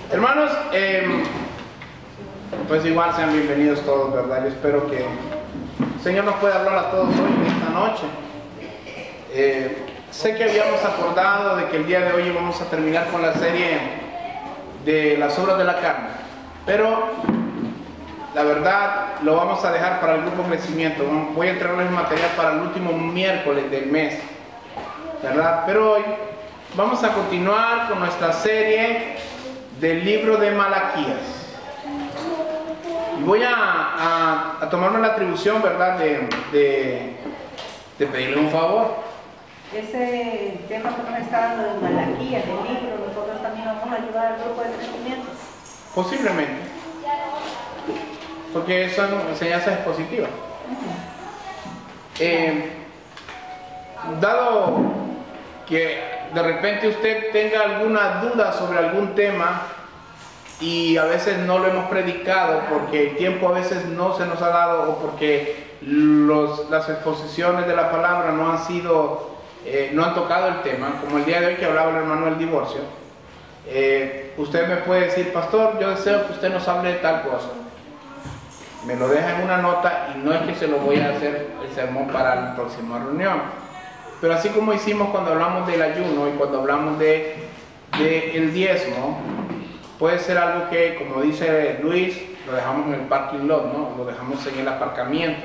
Hermanos, pues igual sean bienvenidos todos, ¿verdad? Yo espero que el Señor nos pueda hablar a todos hoy, esta noche. Sé que habíamos acordado de que el día de hoy vamos a terminar con la serie de las obras de la carne, pero la verdad lo vamos a dejar para el grupo crecimiento. Voy a entregarles material para el último miércoles del mes, ¿verdad? Pero hoy vamos a continuar con nuestra serie del libro de Malaquías. Y voy a tomarme la atribución, ¿verdad?, de pedirle un favor. Ese tema que nos está dando de Malaquías, del libro, nosotros también vamos a ayudar al grupo de crecimiento. Posiblemente, porque son enseñanzas expositivas. Dado que de repente usted tenga alguna duda sobre algún tema y a veces no lo hemos predicado porque el tiempo a veces no se nos ha dado o porque las exposiciones de la palabra no han tocado el tema, como el día de hoy que hablaba el hermano del divorcio, usted me puede decir: pastor, yo deseo que usted nos hable de tal cosa. Me lo deja en una nota y no es que se lo voy a hacer el sermón para la próxima reunión. Pero así como hicimos cuando hablamos del ayuno y cuando hablamos del diezmo, puede ser algo que, como dice Luis, lo dejamos en el parking lot, ¿no? Lo dejamos en el aparcamiento.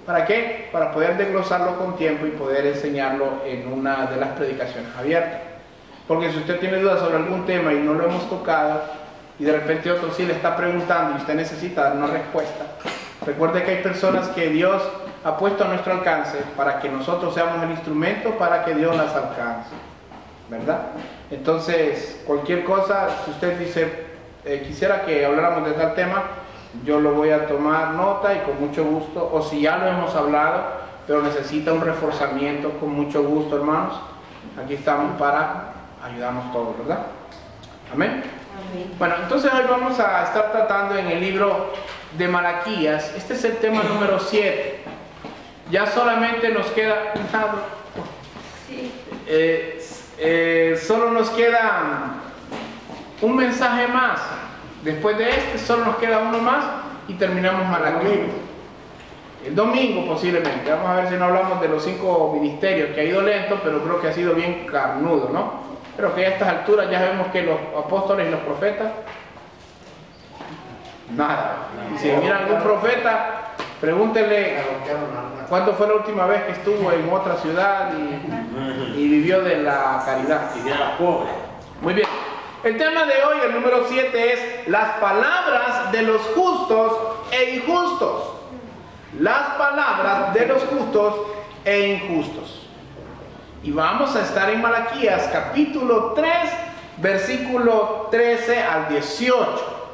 ¿Para qué? Para poder desglosarlo con tiempo y poder enseñarlo en una de las predicaciones abiertas. Porque si usted tiene dudas sobre algún tema y no lo hemos tocado, y de repente otro sí le está preguntando y usted necesita dar una respuesta, recuerde que hay personas que Dios ha puesto a nuestro alcance para que nosotros seamos el instrumento para que Dios las alcance, ¿verdad? Entonces, cualquier cosa, si usted dice, quisiera que habláramos de tal tema, yo lo voy a tomar nota y con mucho gusto, o si ya lo hemos hablado, pero necesita un reforzamiento, con mucho gusto, hermanos, aquí estamos para ayudarnos todos, ¿verdad? Amén. Bueno, entonces hoy vamos a estar tratando en el libro de Malaquías. Este es el tema número 7. Ya solamente nos queda solo nos queda un mensaje más. Después de este solo nos queda uno más y terminamos Malaquías. El domingo posiblemente. Vamos a ver si no hablamos de los 5 ministerios, que ha ido lento, pero creo que ha sido bien carnudo, ¿no? Pero que a estas alturas ya vemos que los apóstoles y los profetas, nada. Y si mira algún profeta, pregúntele cuándo fue la última vez que estuvo en otra ciudad y vivió de la caridad. Y de la pobre. Muy bien. El tema de hoy, el número 7, es las palabras de los justos e injustos. Las palabras de los justos e injustos. Y vamos a estar en Malaquías capítulo 3, versículo 13 al 18.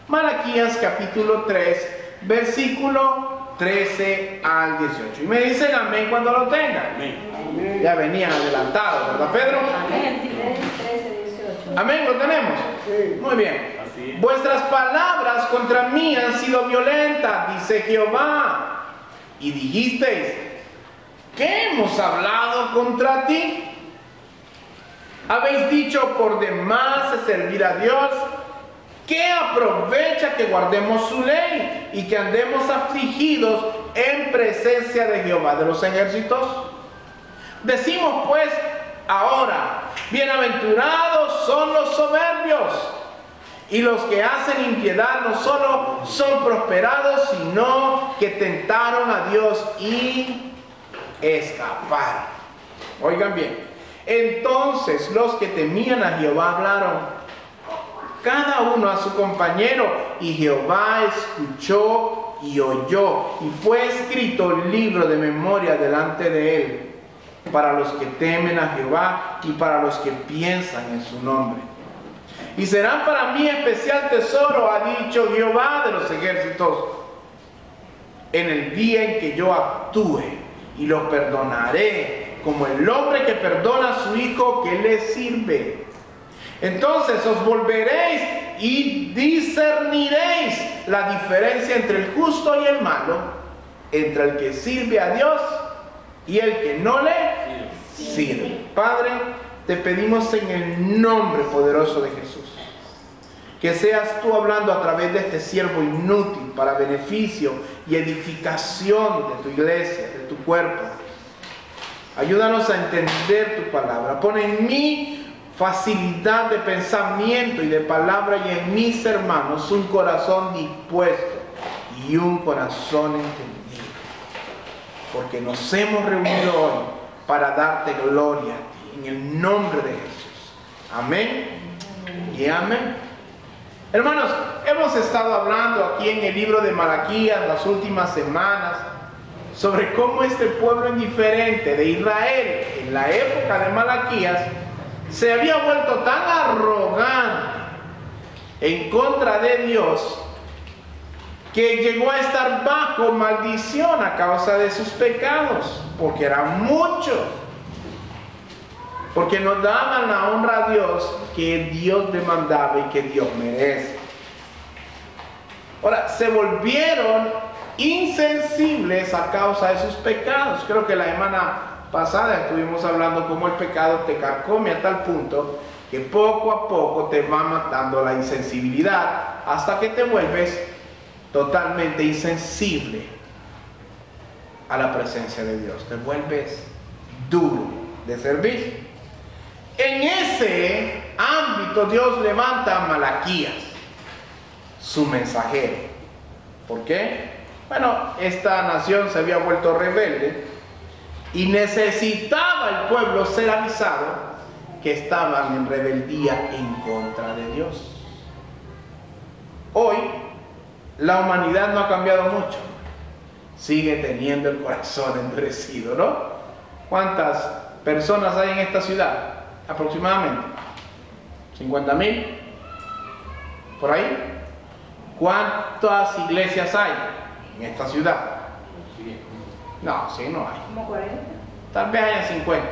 Malaquías capítulo 3, versículo 13 al 18. Y me dicen amén cuando lo tengan. Amén. Ya venían adelantados, ¿verdad, Pedro? Amén. 13, 18. Amén, ¿lo tenemos? Sí. Muy bien. Así es. Vuestras palabras contra mí han sido violentas, dice Jehová. Y dijisteis: ¿qué hemos hablado contra ti? Habéis dicho: por demás es servir a Dios. ¿Qué aprovecha que guardemos su ley y que andemos afligidos en presencia de Jehová de los ejércitos? Decimos pues ahora: bienaventurados son los soberbios, y los que hacen impiedad no solo son prosperados, sino que tentaron a Dios y escaparon. Oigan bien. Entonces los que temían a Jehová hablaron, cada uno a su compañero, y Jehová escuchó y oyó, y fue escrito el libro de memoria delante de él, para los que temen a Jehová y para los que piensan en su nombre. Y serán para mí especial tesoro, ha dicho Jehová de los ejércitos, en el día en que yo actúe, y los perdonaré, como el hombre que perdona a su hijo que le sirve. Entonces os volveréis y discerniréis la diferencia entre el justo y el malo, entre el que sirve a Dios y el que no le sirve. Padre, te pedimos en el nombre poderoso de Jesús, que seas tú hablando a través de este siervo inútil para beneficio y edificación de tu iglesia, de tu cuerpo. Ayúdanos a entender tu palabra. Pon en mí facilidad de pensamiento y de palabra, y en mis hermanos un corazón dispuesto y un corazón entendido. Porque nos hemos reunido hoy para darte gloria a ti, en el nombre de Jesús. Amén y amén. Hermanos, hemos estado hablando aquí en el libro de Malaquías las últimas semanas sobre cómo este pueblo indiferente de Israel en la época de Malaquías se había vuelto tan arrogante en contra de Dios que llegó a estar bajo maldición a causa de sus pecados, porque eran muchos, porque no daban la honra a Dios que Dios demandaba y que Dios merece. Ahora, se volvieron insensibles a causa de sus pecados. Creo que la semana pasada estuvimos hablando cómo el pecado te carcome a tal punto que poco a poco te va matando la insensibilidad hasta que te vuelves totalmente insensible a la presencia de Dios. Te vuelves duro de servir. En ese ámbito Dios levanta a Malaquías, su mensajero. ¿Por qué? Bueno, esta nación se había vuelto rebelde y necesitaba el pueblo ser avisado que estaban en rebeldía en contra de Dios. Hoy la humanidad no ha cambiado mucho, sigue teniendo el corazón endurecido, ¿no? ¿Cuántas personas hay en esta ciudad? Aproximadamente 50,000 por ahí. ¿Cuántas iglesias hay en esta ciudad? No, sí, no hay. ¿Como 40? Tal vez haya 50.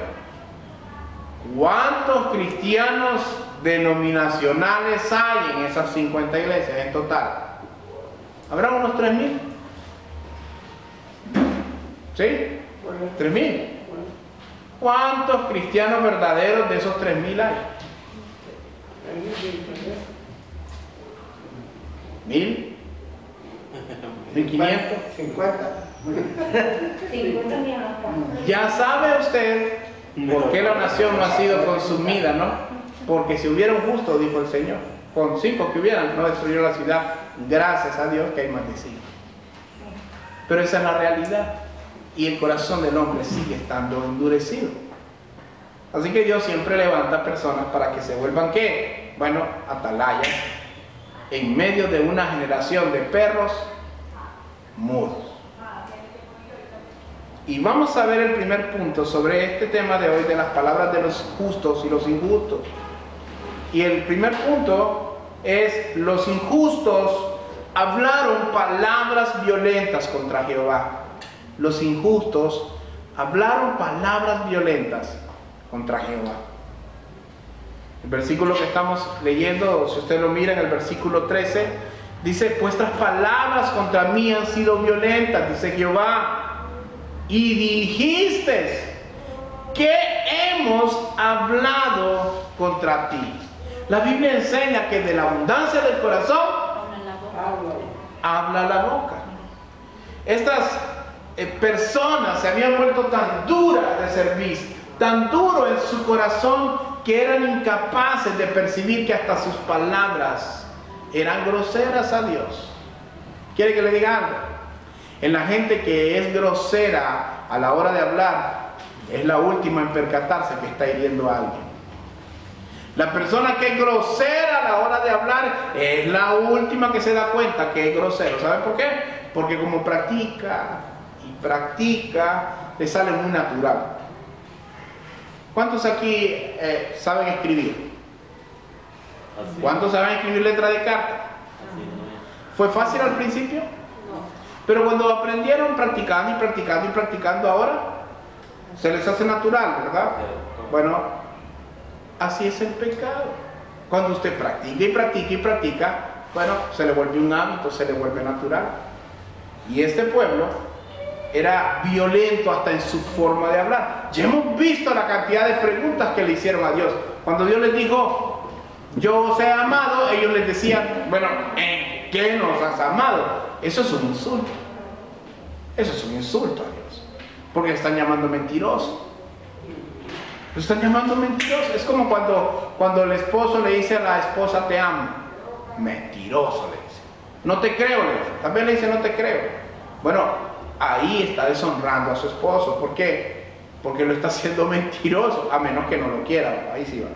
¿Cuántos cristianos denominacionales hay en esas 50 iglesias en total? ¿Habrá unos 3,000? ¿Sí? 3,000. ¿Cuántos cristianos verdaderos de esos 3,000 hay? 1,000, 1,500, 50. 50 millones. Ya sabe usted por qué la nación no ha sido consumida, ¿no? Porque si hubiera un justo, dijo el Señor, con 5 que hubieran, no destruyó la ciudad. Gracias a Dios que hay más de 5. Pero esa es la realidad. Y el corazón del hombre sigue estando endurecido. Así que Dios siempre levanta personas para que se vuelvan, ¿qué? Bueno, atalayas en medio de una generación de perros mudos. Y vamos a ver el primer punto sobre este tema de hoy, de las palabras de los justos y los injustos. Y el primer punto es: los injustos hablaron palabras violentas contra Jehová. Los injustos hablaron palabras violentas contra Jehová. El versículo que estamos leyendo, si usted lo mira en el versículo 13, dice: vuestras palabras contra mí han sido violentas, dice Jehová, y dijiste que hemos hablado contra ti. La Biblia enseña que de la abundancia del corazón habla la boca. Estas personas se habían vuelto tan duras de servir, tan duro en su corazón, que eran incapaces de percibir que hasta sus palabras eran groseras a Dios. ¿Quiere que le diga algo? En la gente que es grosera a la hora de hablar, es la última en percatarse que está hiriendo a alguien. La persona que es grosera a la hora de hablar es la última que se da cuenta que es grosero. ¿Saben por qué? Porque como practica y practica, le sale muy natural. ¿Cuántos aquí saben escribir? ¿Cuántos saben escribir letra de carta? ¿Fue fácil al principio? Pero cuando aprendieron practicando y practicando y practicando, ahora se les hace natural, ¿verdad? Bueno, así es el pecado. Cuando usted practica y practica y practica, bueno, se le vuelve un hábito, se le vuelve natural. Y este pueblo era violento hasta en su forma de hablar. Ya hemos visto la cantidad de preguntas que le hicieron a Dios. Cuando Dios les dijo, yo os he amado, ellos les decían, bueno, ¿en qué nos has amado? Eso es un insulto. Eso es un insulto a Dios. Porque le están llamando mentiroso. Lo están llamando mentiroso. Es como cuando el esposo le dice a la esposa, te amo. Mentiroso le dice. No te creo, le dice. También le dice, no te creo. Bueno, ahí está deshonrando a su esposo. ¿Por qué? Porque lo está haciendo mentiroso, a menos que no lo quiera. Ahí sí va.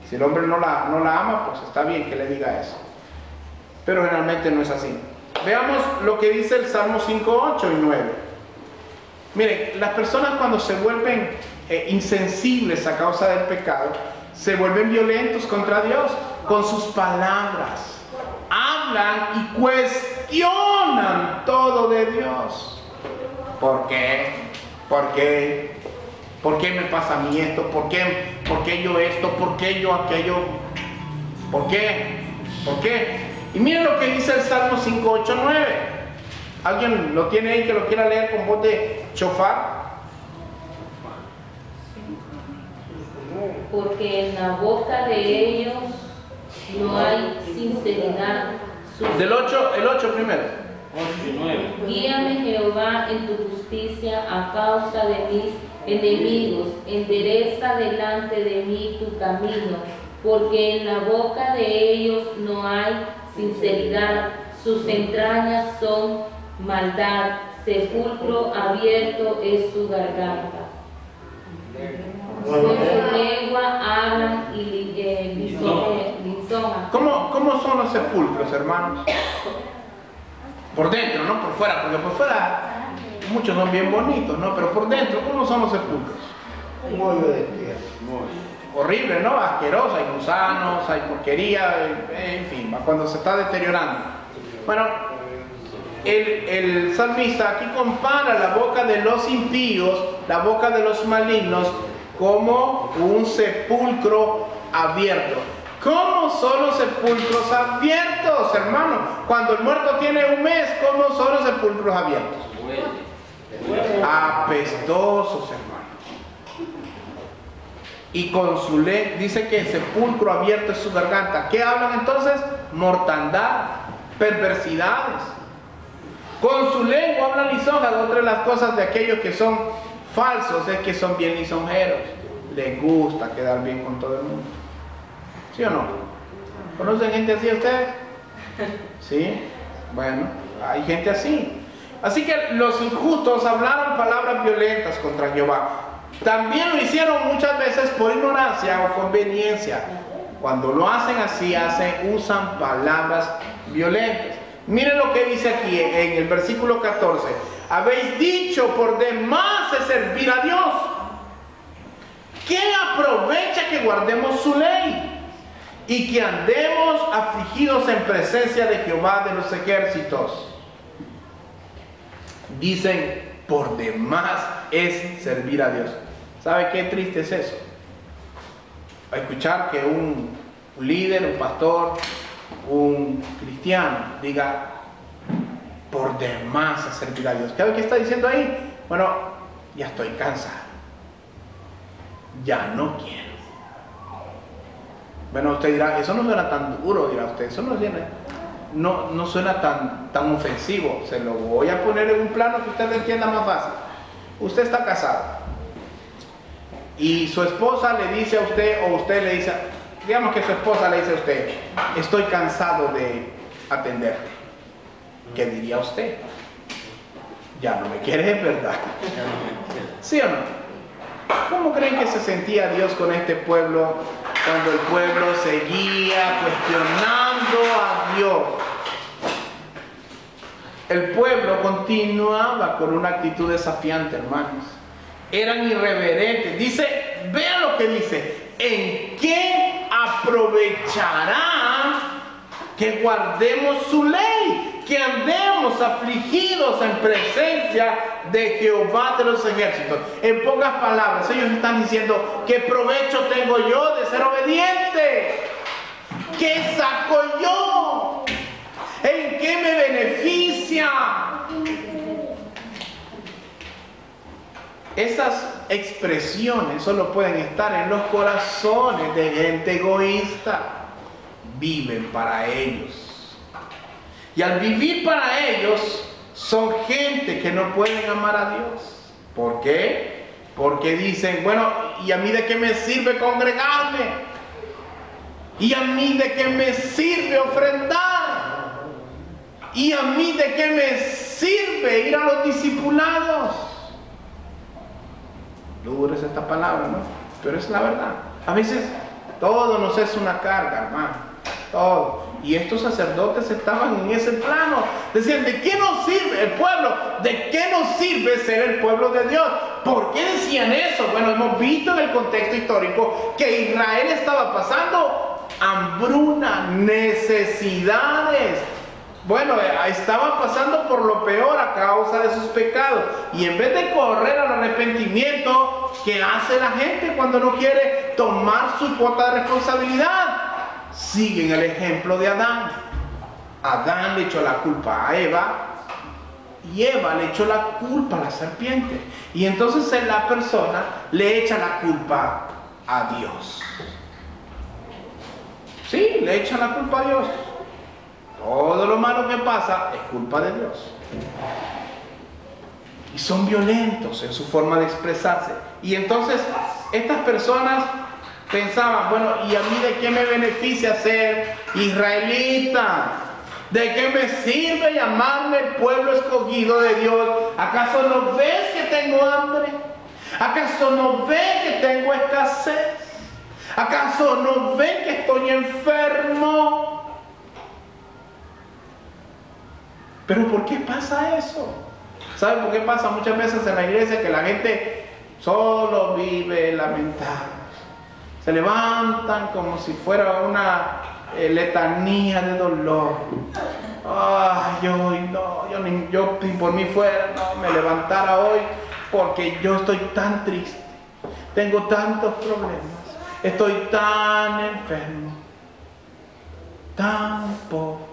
Si el hombre no la ama, pues está bien que le diga eso. Pero generalmente no es así. Veamos lo que dice el Salmo 5, 8 y 9. Miren, las personas cuando se vuelven insensibles a causa del pecado, se vuelven violentos contra Dios con sus palabras. Hablan y cuestionan todo de Dios. ¿Por qué? ¿Por qué? ¿Por qué me pasa a mí esto? ¿Por qué yo esto? ¿Por qué yo aquello? ¿Por qué? ¿Por qué? Y miren lo que dice el Salmo 5, 8, 9. ¿Alguien lo tiene ahí que lo quiera leer con voz de chofar? Porque en la boca de ellos no hay sinceridad. El 8 primero. 8 y 9. Guíame, Jehová, en tu justicia a causa de mis enemigos. Endereza delante de mí tu camino, porque en la boca de ellos no hay sinceridad. Sus entrañas son maldad. Sepulcro abierto es su garganta. Con su lengua hablan y lisonjas. ¿Cómo son los sepulcros, hermanos? Por dentro, no por fuera, porque por fuera muchos son bien bonitos, ¿no? Pero por dentro, ¿cómo son los sepulcros? Un hoyo de tierra. Horrible, ¿no? Asqueroso, hay gusanos, hay porquería, en fin, cuando se está deteriorando. Bueno, el salmista aquí compara la boca de los impíos, la boca de los malignos, como un sepulcro abierto. ¿Cómo son los sepulcros abiertos, hermano? Cuando el muerto tiene un mes, ¿cómo son los sepulcros abiertos? Apestosos, hermano. Y con su lengua, dice que el sepulcro abierto es su garganta. ¿Qué hablan entonces? Mortandad, perversidades. Con su lengua hablan lisonjas. Otra de las cosas de aquellos que son falsos es que son bien lisonjeros. Les gusta quedar bien con todo el mundo. ¿Sí o no? ¿Conocen gente así ustedes? ¿Sí? Bueno, hay gente así. Así que los injustos hablaron palabras violentas contra Jehová. También lo hicieron muchas veces por ignorancia o conveniencia. Cuando lo hacen así, usan palabras violentas. Miren lo que dice aquí en el versículo 14. Habéis dicho por demás de servir a Dios. ¿Qué aprovecha que guardemos su ley? Y que andemos afligidos en presencia de Jehová de los ejércitos. Dicen, por demás es servir a Dios. ¿Sabe qué triste es eso? Escuchar que un líder, un pastor, un cristiano diga, por demás es servir a Dios. ¿Sabe qué está diciendo ahí? Bueno, ya estoy cansado. Ya no quiero. Bueno, usted dirá, eso no suena tan duro, dirá usted, eso no suena tan ofensivo. Se lo voy a poner en un plano que usted lo entienda más fácil. Usted está casado y su esposa le dice a usted, o usted le dice, digamos que su esposa le dice a usted, estoy cansado de atenderte. ¿Qué diría usted? Ya no me quieres, ¿verdad? ¿Sí o no? ¿Cómo creen que se sentía Dios con este pueblo cuando el pueblo seguía cuestionando a Dios? El pueblo continuaba con una actitud desafiante, hermanos. Eran irreverentes. Dice, vean lo que dice. ¿En qué aprovechará que guardemos su ley? Que andemos afligidos en presencia de Jehová de los ejércitos. En pocas palabras, ellos están diciendo, ¿qué provecho tengo yo de ser obediente? ¿Qué saco yo? ¿En qué me beneficia? esas expresiones solo pueden estar en los corazones de gente egoísta. Viven para ellos. Y al vivir para ellos, son gente que no pueden amar a Dios. ¿Por qué? Porque dicen, bueno, ¿y a mí de qué me sirve congregarme? ¿Y a mí de qué me sirve ofrendar? ¿Y a mí de qué me sirve ir a los discipulados? Dura es esta palabra, ¿no? Pero es la verdad. A veces todo nos es una carga, hermano. Todo. Y estos sacerdotes estaban en ese plano. Decían, ¿de qué nos sirve el pueblo? ¿De qué nos sirve ser el pueblo de Dios? ¿Por qué decían eso? Bueno, hemos visto en el contexto histórico que Israel estaba pasando hambruna, necesidades. Bueno, estaba pasando por lo peor a causa de sus pecados. Y en vez de correr al arrepentimiento, ¿qué hace la gente cuando no quiere tomar su cuota de responsabilidad? Siguen el ejemplo de Adán. Adán le echó la culpa a Eva y Eva le echó la culpa a la serpiente. Y entonces la persona le echa la culpa a Dios. Sí, le echa la culpa a Dios. Todo lo malo que pasa es culpa de Dios. Y son violentos en su forma de expresarse. Y entonces estas personas pensaban, bueno, ¿y a mí de qué me beneficia ser israelita? ¿De qué me sirve llamarme el pueblo escogido de Dios? ¿Acaso no ves que tengo hambre? ¿Acaso no ves que tengo escasez? ¿Acaso no ven que estoy enfermo? ¿Pero por qué pasa eso? ¿Saben por qué pasa muchas veces en la iglesia? Que la gente solo vive lamentando. Se levantan como si fuera una letanía de dolor. Ay, yo por mí fuera, no me levantara hoy porque yo estoy tan triste. Tengo tantos problemas. Estoy tan enfermo. Tan pobre.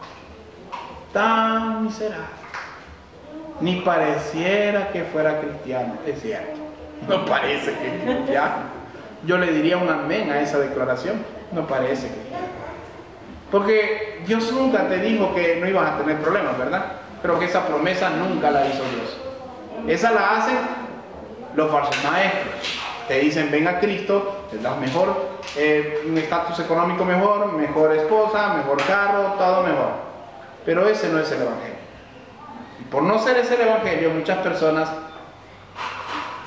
Tan miserable. Ni pareciera que fuera cristiano. Es cierto, no parece que es cristiano. Yo le diría un amén a esa declaración. No parece cristiano, porque Dios nunca te dijo que no ibas a tener problemas, ¿verdad? Pero que esa promesa nunca la hizo Dios. Esa la hacen los falsos maestros. Te dicen, ven a Cristo, te das mejor, un estatus económico mejor, mejor esposa, mejor carro, todo mejor. Pero ese no es el Evangelio. Y por no ser ese el Evangelio, muchas personas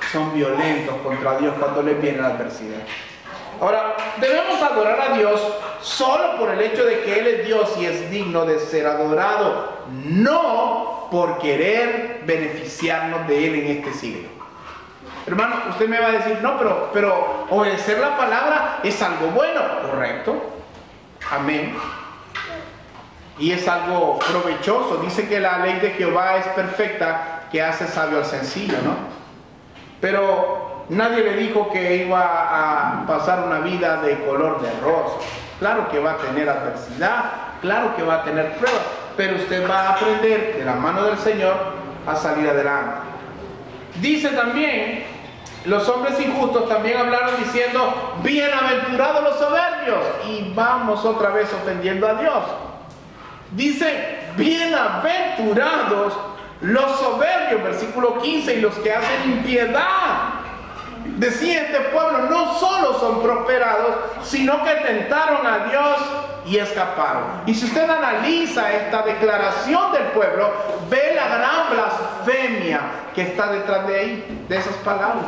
son violentos contra Dios cuando les viene la adversidad. Ahora, debemos adorar a Dios solo por el hecho de que Él es Dios y es digno de ser adorado, no por querer beneficiarnos de Él en este siglo. Hermano, usted me va a decir, no, pero obedecer la palabra es algo bueno. Correcto. Amén. Y es algo provechoso. Dice que la ley de Jehová es perfecta, que hace sabio al sencillo, ¿no? Pero nadie le dijo que iba a pasar una vida de color de rosa. Claro que va a tener adversidad, claro que va a tener pruebas, pero usted va a aprender de la mano del Señor a salir adelante. Dice también, los hombres injustos también hablaron diciendo, bienaventurados los soberbios, y vamos otra vez ofendiendo a Dios. Dice, bienaventurados los soberbios, versículo 15, y los que hacen impiedad. Decía este pueblo, no solo son prosperados, sino que tentaron a Dios y escaparon. Y si usted analiza esta declaración del pueblo, ve la gran blasfemia que está detrás de ahí, de esas palabras.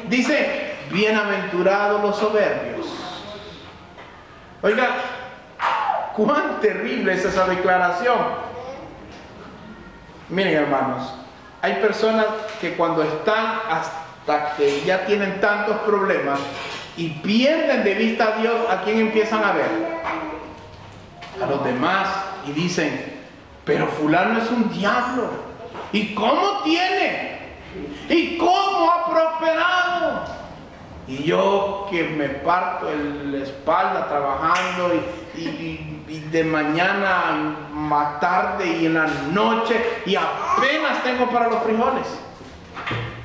Dice, bienaventurados los soberbios. Oiga, cuán terrible es esa declaración. Miren, hermanos, hay personas que cuando están hasta que ya tienen tantos problemas y pierden de vista a Dios, ¿a quién empiezan a ver? A los demás, y dicen, pero fulano es un diablo, ¿y cómo tiene? ¿Y cómo ha prosperado? Y yo que me parto la espalda trabajando y de mañana a tarde y en la noche y apenas tengo para los frijoles.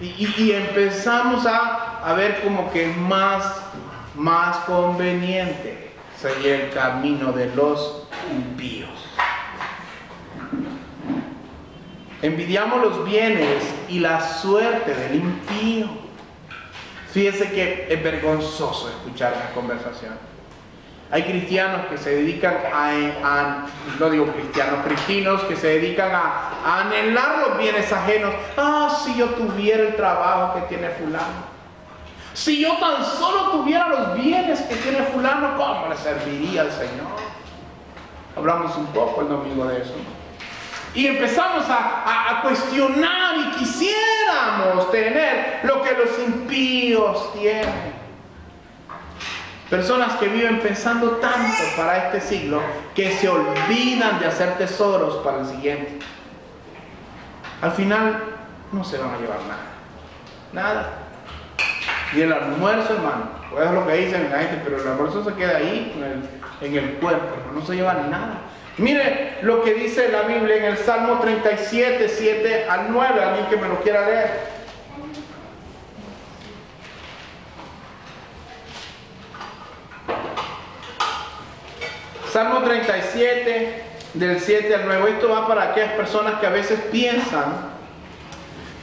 Y empezamos a ver como que es más conveniente seguir el camino de los impíos. Envidiamos los bienes y la suerte del impío. Fíjese que es vergonzoso escuchar esa conversación. Hay cristianos que se dedican no digo cristianos, cristinos que se dedican a anhelar los bienes ajenos. Si yo tuviera el trabajo que tiene fulano. Si yo tan solo tuviera los bienes que tiene fulano, ¿cómo le serviría al Señor? Hablamos un poco el domingo de eso. Y empezamos a cuestionar y quisiéramos tener lo que los impíos tienen. Personas que viven pensando tanto para este siglo que se olvidan de hacer tesoros para el siguiente. Al final no se van a llevar nada. Y el almuerzo, hermano, pues es lo que dicen la gente, pero el almuerzo se queda ahí en el cuerpo, no se lleva nada. Mire lo que dice la Biblia en el Salmo 37, 7 al 9, alguien que me lo quiera leer. Salmo 37, del 7 al 9. Esto va para aquellas personas que a veces piensan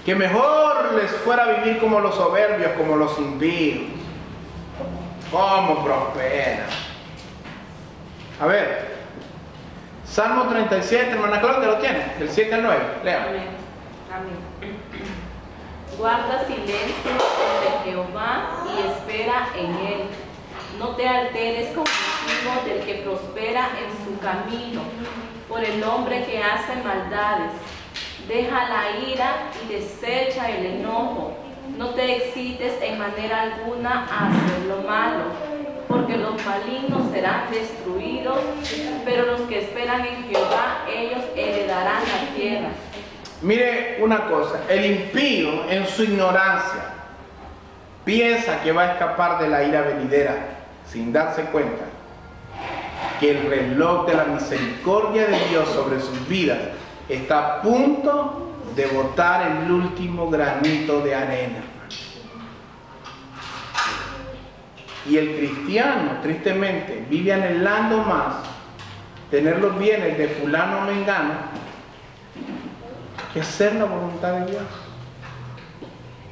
que mejor les fuera vivir como los soberbios, como los impíos. ¿Cómo prosperan? A ver, Salmo 37, hermana Claudia, ¿lo tiene? Del 7 al 9, lea. Amén. Guarda silencio ante Jehová y espera en él. No te alteres con motivo del que prospera en su camino, por el hombre que hace maldades. Deja la ira y desecha el enojo. No te excites en manera alguna a hacer lo malo, porque los malignos serán destruidos, pero los que esperan en Jehová, ellos heredarán la tierra. Mire una cosa, el impío en su ignorancia piensa que va a escapar de la ira venidera, sin darse cuenta que el reloj de la misericordia de Dios sobre sus vidas está a punto de botar el último granito de arena. Y el cristiano, tristemente, vive anhelando más tener los bienes de fulano o mengano que hacer la voluntad de Dios.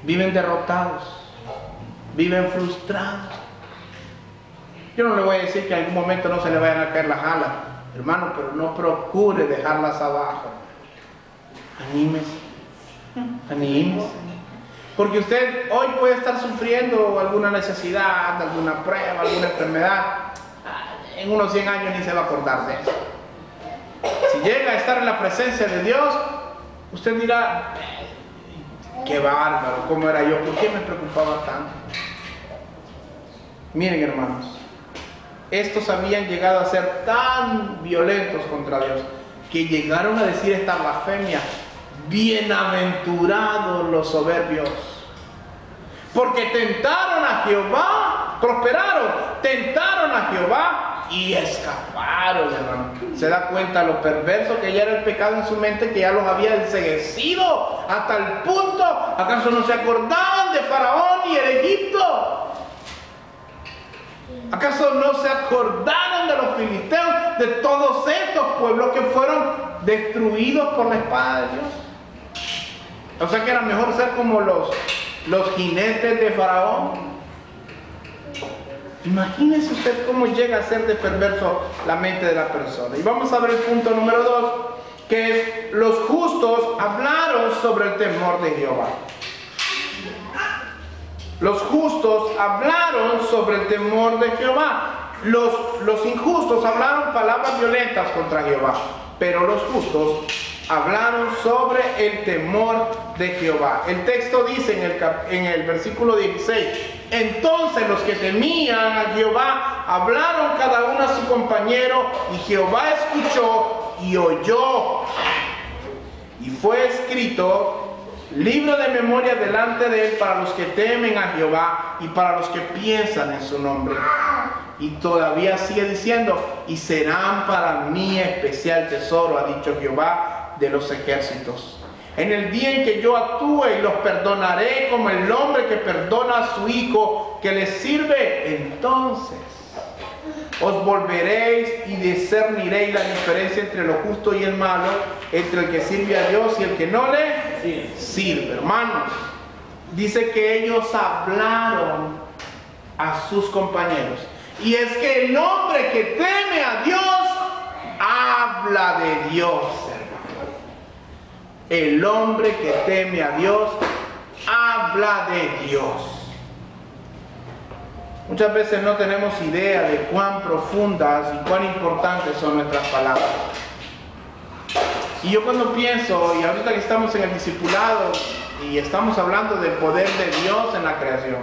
Viven derrotados, viven frustrados. Yo no le voy a decir que en algún momento no se le vayan a caer las alas, hermano, pero no procure dejarlas abajo. Anímese. Porque usted hoy puede estar sufriendo alguna necesidad, alguna prueba, alguna enfermedad. En unos 100 años ni se va a acordar de eso. Si llega a estar en la presencia de Dios, usted dirá, qué bárbaro, ¿cómo era yo? ¿Por qué me preocupaba tanto? Miren, hermanos, estos habían llegado a ser tan violentos contra Dios que llegaron a decir esta blasfemia: bienaventurados los soberbios, porque tentaron a Jehová, prosperaron, tentaron a Jehová y escaparon, hermano. Se da cuenta lo perverso que ya era el pecado en su mente, que ya los había enceguecido hasta el punto. ¿Acaso no se acordaban de Faraón y el Egipto? ¿Acaso no se acordaron de los filisteos, de todos estos pueblos que fueron destruidos por la espada de Dios? O sea que era mejor ser como los jinetes de Faraón. Imagínese usted cómo llega a ser de perverso la mente de la persona. Y vamos a ver el punto número 2, que es: los justos hablaron sobre el temor de Jehová. Los justos hablaron sobre el temor de Jehová. Los injustos hablaron palabras violentas contra Jehová, pero los justos hablaron sobre el temor de Jehová. El texto dice en el versículo 16: entonces los que temían a Jehová hablaron cada uno a su compañero, y Jehová escuchó y oyó. Y fue escrito libro de memoria delante de él para los que temen a Jehová y para los que piensan en su nombre. Y todavía sigue diciendo: y serán para mí especial tesoro, ha dicho Jehová de los ejércitos. En el día en que yo actúe y los perdonaré como el hombre que perdona a su hijo que le sirve, entonces os volveréis y discerniréis la diferencia entre lo justo y el malo, entre el que sirve a Dios y el que no le sirve. Hermanos, dice que ellos hablaron a sus compañeros. Y es que el hombre que teme a Dios habla de Dios, hermano. El hombre que teme a Dios habla de Dios. Muchas veces no tenemos idea de cuán profundas y cuán importantes son nuestras palabras. Y yo cuando pienso, y ahorita que estamos en el discipulado y estamos hablando del poder de Dios en la creación,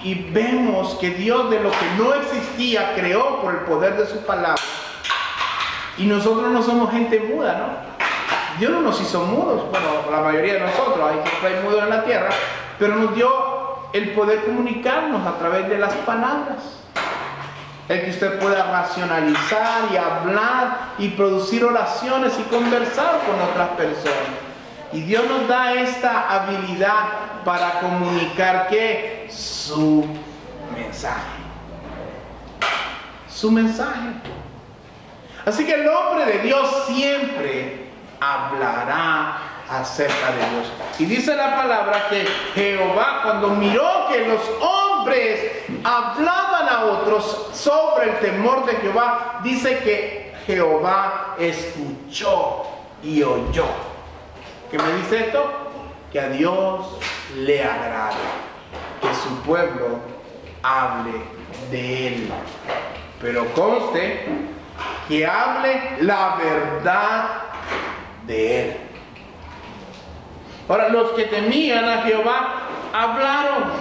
y vemos que Dios de lo que no existía creó por el poder de su palabra. Y nosotros no somos gente muda, ¿no? Dios no nos hizo mudos, bueno, la mayoría de nosotros, hay mudos en la tierra, pero nos dio el poder comunicarnos a través de las palabras. El que usted pueda racionalizar y hablar y producir oraciones y conversar con otras personas. Y Dios nos da esta habilidad para comunicar ¿qué? Su mensaje. Su mensaje. Así que el hombre de Dios siempre hablará acerca de Dios. Y dice la palabra que Jehová, cuando miró que los hombres hablaban a otros sobre el temor de Jehová, dice que Jehová escuchó y oyó. ¿Qué me dice esto? Que a Dios le agrada que su pueblo hable de él. Pero conste que hable la verdad de él. Ahora, los que temían a Jehová hablaron.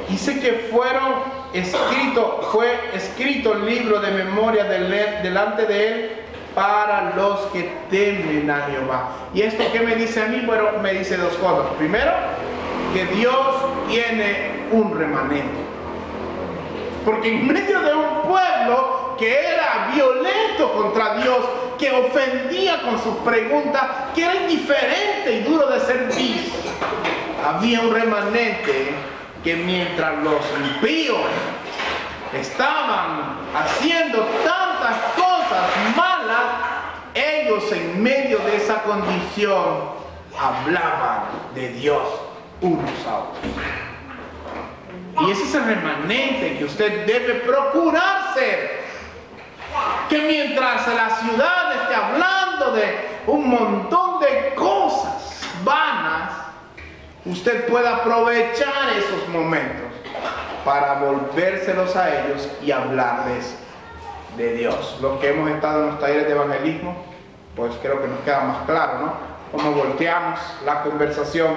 Dice que fue escrito el libro de memoria delante de él para los que temen a Jehová. ¿Y esto qué me dice a mí? Bueno, me dice dos cosas. Primero, que Dios tiene un remanente. Porque en medio de un pueblo que era violento contra Dios, que ofendía con sus preguntas, que era indiferente y duro de servir, había un remanente que mientras los impíos estaban haciendo tantas cosas malas, ellos en medio de esa condición hablaban de Dios unos a otros. Y ese es el remanente que usted debe procurar ser. Que mientras la ciudad esté hablando de un montón de cosas vanas, usted pueda aprovechar esos momentos para volvérselos a ellos y hablarles de Dios. Los que hemos estado en los talleres de evangelismo, pues creo que nos queda más claro, ¿no? Cómo volteamos la conversación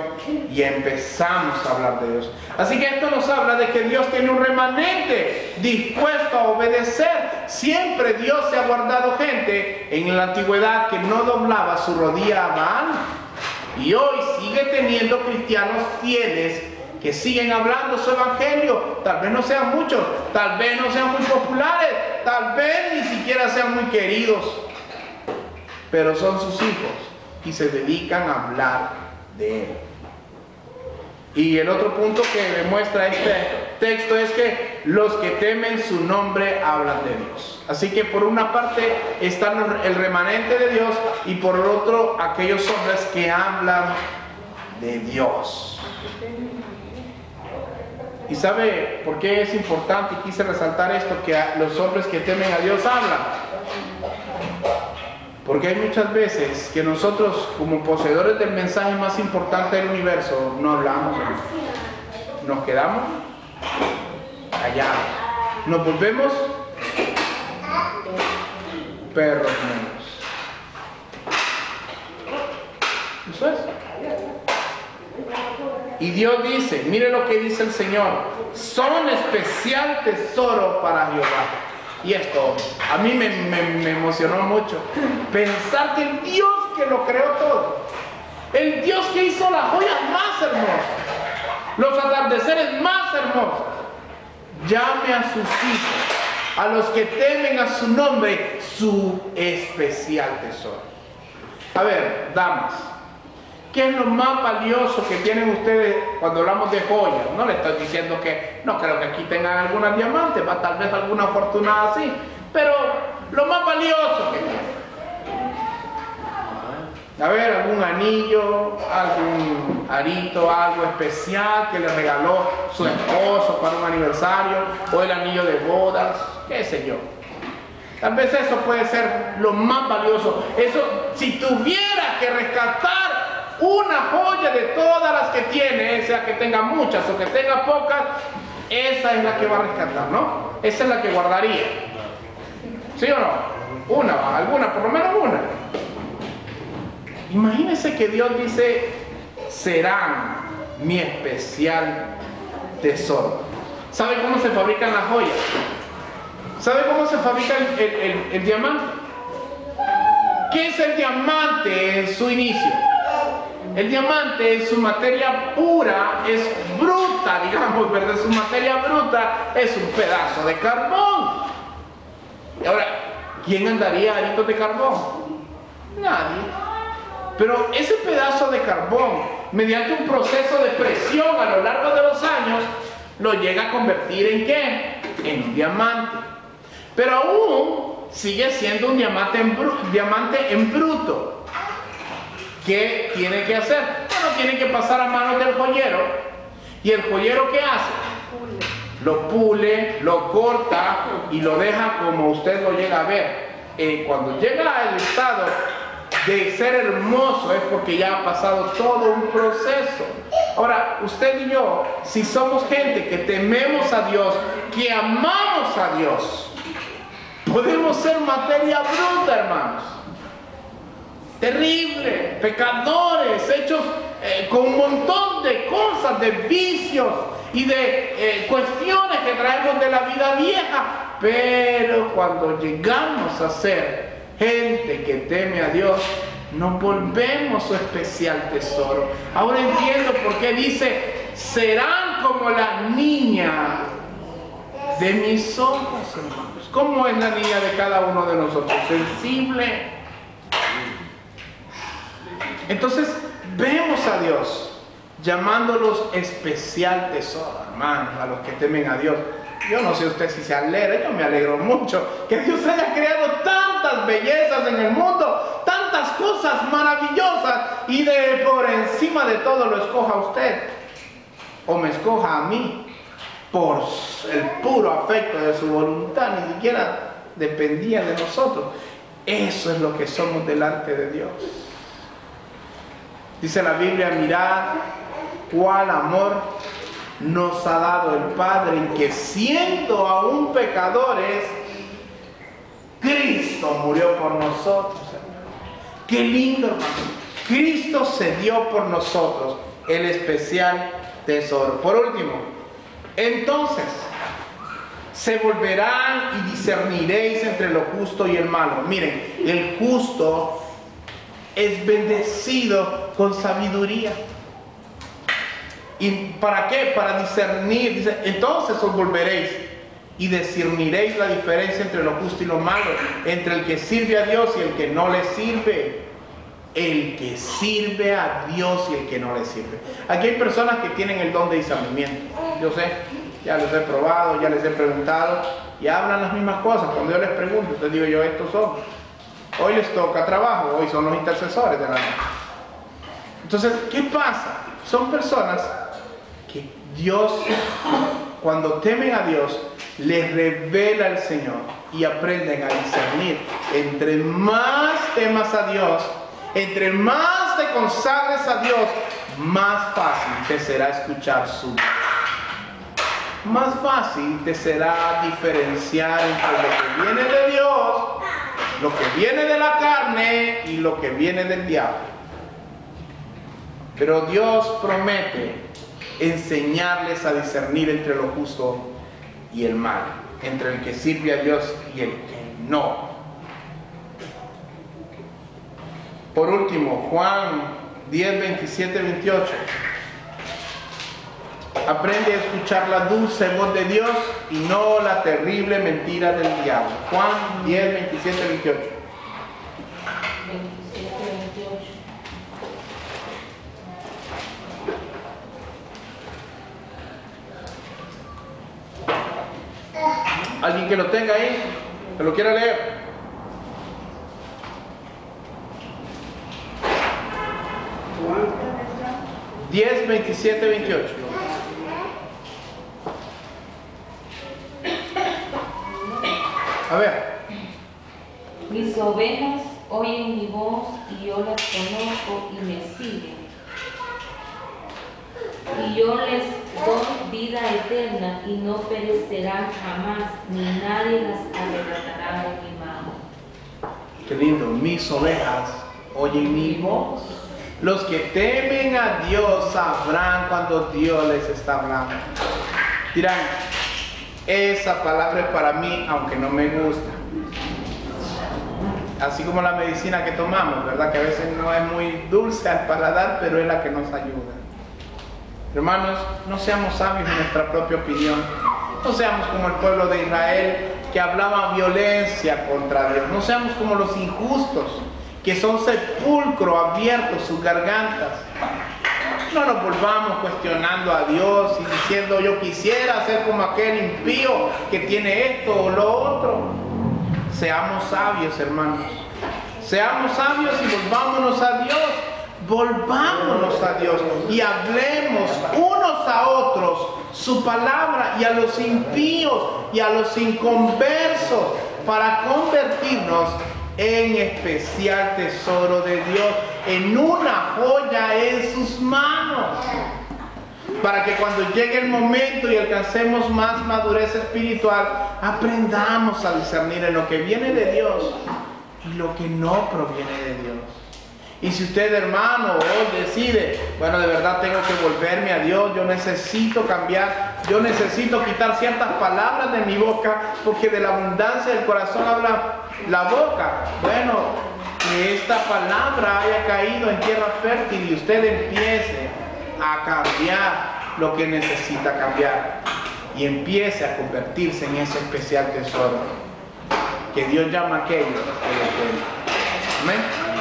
y empezamos a hablar de Dios. Así que esto nos habla de que Dios tiene un remanente dispuesto a obedecer. Siempre Dios se ha guardado gente en la antigüedad que no doblaba su rodilla a Baal. Y hoy sigue teniendo cristianos fieles que siguen hablando su evangelio. Tal vez no sean muchos, tal vez no sean muy populares, tal vez ni siquiera sean muy queridos, pero son sus hijos y se dedican a hablar de él. Y el otro punto que demuestra este texto es que los que temen su nombre hablan de Dios. Así que por una parte está el remanente de Dios y por el otro aquellos hombres que hablan de Dios. ¿Y sabe por qué es importante? Y quise resaltar esto, que los hombres que temen a Dios hablan. Porque hay muchas veces que nosotros, como poseedores del mensaje más importante del universo, no hablamos. Nos quedamos callados. Nos volvemos perros menos. Eso es. Y Dios dice, mire lo que dice el Señor: son especial tesoro para Jehová. Y esto a mí me emocionó mucho. Pensar que el Dios que lo creó todo, el Dios que hizo las joyas más hermosas, los atardeceres más hermosos, llame a sus hijos a los que temen a su nombre, su especial tesoro. A ver, damas, ¿qué es lo más valioso que tienen ustedes cuando hablamos de joyas? No le estoy diciendo que no creo que aquí tengan algunas diamantes, va tal vez alguna afortunada así, pero lo más valioso que tienen. A ver, algún anillo, algún arito, algo especial que le regaló su esposo para un aniversario, o el anillo de bodas, qué sé yo. Tal vez eso puede ser lo más valioso. Eso, si tuviera que rescatar una joya de todas las que tiene, sea que tenga muchas o que tenga pocas, esa es la que va a rescatar, ¿no? Esa es la que guardaría. ¿Sí o no? Una, alguna, por lo menos una. Imagínense que Dios dice, serán mi especial tesoro. ¿Sabe cómo se fabrican las joyas? ¿Sabe cómo se fabrica el diamante? ¿Qué es el diamante en su inicio? El diamante en su materia pura es bruta, digamos, ¿verdad? Su materia bruta es un pedazo de carbón. Y ahora, ¿quién andaría a aritos de carbón? Nadie. Pero ese pedazo de carbón, mediante un proceso de presión a lo largo de los años, lo llega a convertir ¿en qué? En un diamante. Pero aún sigue siendo un diamante en bruto. ¿Qué tiene que hacer? Bueno, tiene que pasar a manos del joyero. ¿Y el joyero qué hace? Lo pule, lo corta y lo deja como usted lo llega a ver. Cuando llega al estado de ser hermoso es porque ya ha pasado todo un proceso. Ahora, usted y yo, si somos gente que tememos a Dios, que amamos a Dios, podemos ser materia bruta, hermanos. Terrible, pecadores, hechos con un montón de cosas, de vicios y de cuestiones que traemos de la vida vieja. Pero cuando llegamos a ser gente que teme a Dios, nos volvemos su especial tesoro. Ahora entiendo por qué dice, serán como la niña de mis ojos, hermanos. ¿Cómo es la niña de cada uno de nosotros? Sensible. Entonces, vemos a Dios llamándolos especial tesoro, hermanos, a los que temen a Dios. Yo no sé usted si se alegra, yo me alegro mucho que Dios haya creado tantas bellezas en el mundo, tantas cosas maravillosas, y por encima de todo lo escoja a usted, o me escoja a mí, por el puro afecto de su voluntad. Ni siquiera dependía de nosotros. Eso es lo que somos delante de Dios. Dice la Biblia, mirad cuál amor nos ha dado el Padre, en que siendo aún pecadores, Cristo murió por nosotros, hermano. Qué lindo, hermano. Cristo se dio por nosotros, el especial tesoro. Por último, entonces se volverán y discerniréis entre lo justo y el malo. Miren, el justo es bendecido con sabiduría. ¿Y para qué? Para discernir. Dice, entonces os volveréis y discerniréis la diferencia entre lo justo y lo malo, entre el que sirve a Dios y el que no le sirve. El que sirve a Dios y el que no le sirve. Aquí hay personas que tienen el don de discernimiento. Yo sé, ya los he probado, ya les he preguntado y hablan las mismas cosas. Cuando yo les pregunto, les digo yo, estos son. Hoy les toca trabajo, hoy son los intercesores de la noche. Entonces, ¿qué pasa? Son personas que Dios, cuando temen a Dios, les revela el Señor y aprenden a discernir. Entre más temas a Dios, entre más te consagres a Dios, más fácil te será escuchar su voz. Más fácil te será diferenciar entre lo que viene de Dios, lo que viene de la carne y lo que viene del diablo. Pero Dios promete enseñarles a discernir entre lo justo y el mal, entre el que sirve a Dios y el que no. Por último, Juan 10, 27, 28. Aprende a escuchar la dulce voz de Dios y no la terrible mentira del diablo. Juan 10, 27, 28. 27, 28. ¿Alguien que lo tenga ahí? ¿Que lo quiera leer? Juan 10, 27, 28. A ver. Mis ovejas oyen mi voz y yo las conozco y me siguen. Y yo les doy vida eterna y no perecerán jamás, ni nadie las arrebatará de mi mano. Qué lindo. Mis ovejas oyen mi voz. Los que temen a Dios sabrán cuando Dios les está hablando. Dirán, esa palabra es para mí, aunque no me gusta. Así como la medicina que tomamos, ¿verdad? Que a veces no es muy dulce al paladar, pero es la que nos ayuda. Hermanos, no seamos sabios en nuestra propia opinión. No seamos como el pueblo de Israel que hablaba violencia contra Dios. No seamos como los injustos que son sepulcro abierto sus gargantas. No nos volvamos cuestionando a Dios y diciendo yo quisiera ser como aquel impío que tiene esto o lo otro. Seamos sabios, hermanos. Seamos sabios y volvámonos a Dios. Volvámonos a Dios y hablemos unos a otros su palabra, y a los impíos y a los inconversos, para convertirnos en especial tesoro de Dios, en una joya en sus manos, para que cuando llegue el momento y alcancemos más madurez espiritual, aprendamos a discernir en lo que viene de Dios y lo que no proviene de Dios. Y si usted, hermano, hoy decide, bueno, de verdad tengo que volverme a Dios, yo necesito cambiar, yo necesito quitar ciertas palabras de mi boca, porque de la abundancia del corazón habla la boca. Bueno, que esta palabra haya caído en tierra fértil y usted empiece a cambiar lo que necesita cambiar y empiece a convertirse en ese especial tesoro que Dios llama a aquellos que lo tienen. Amén.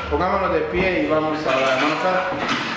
Pongámonos de pie y vamos a orar.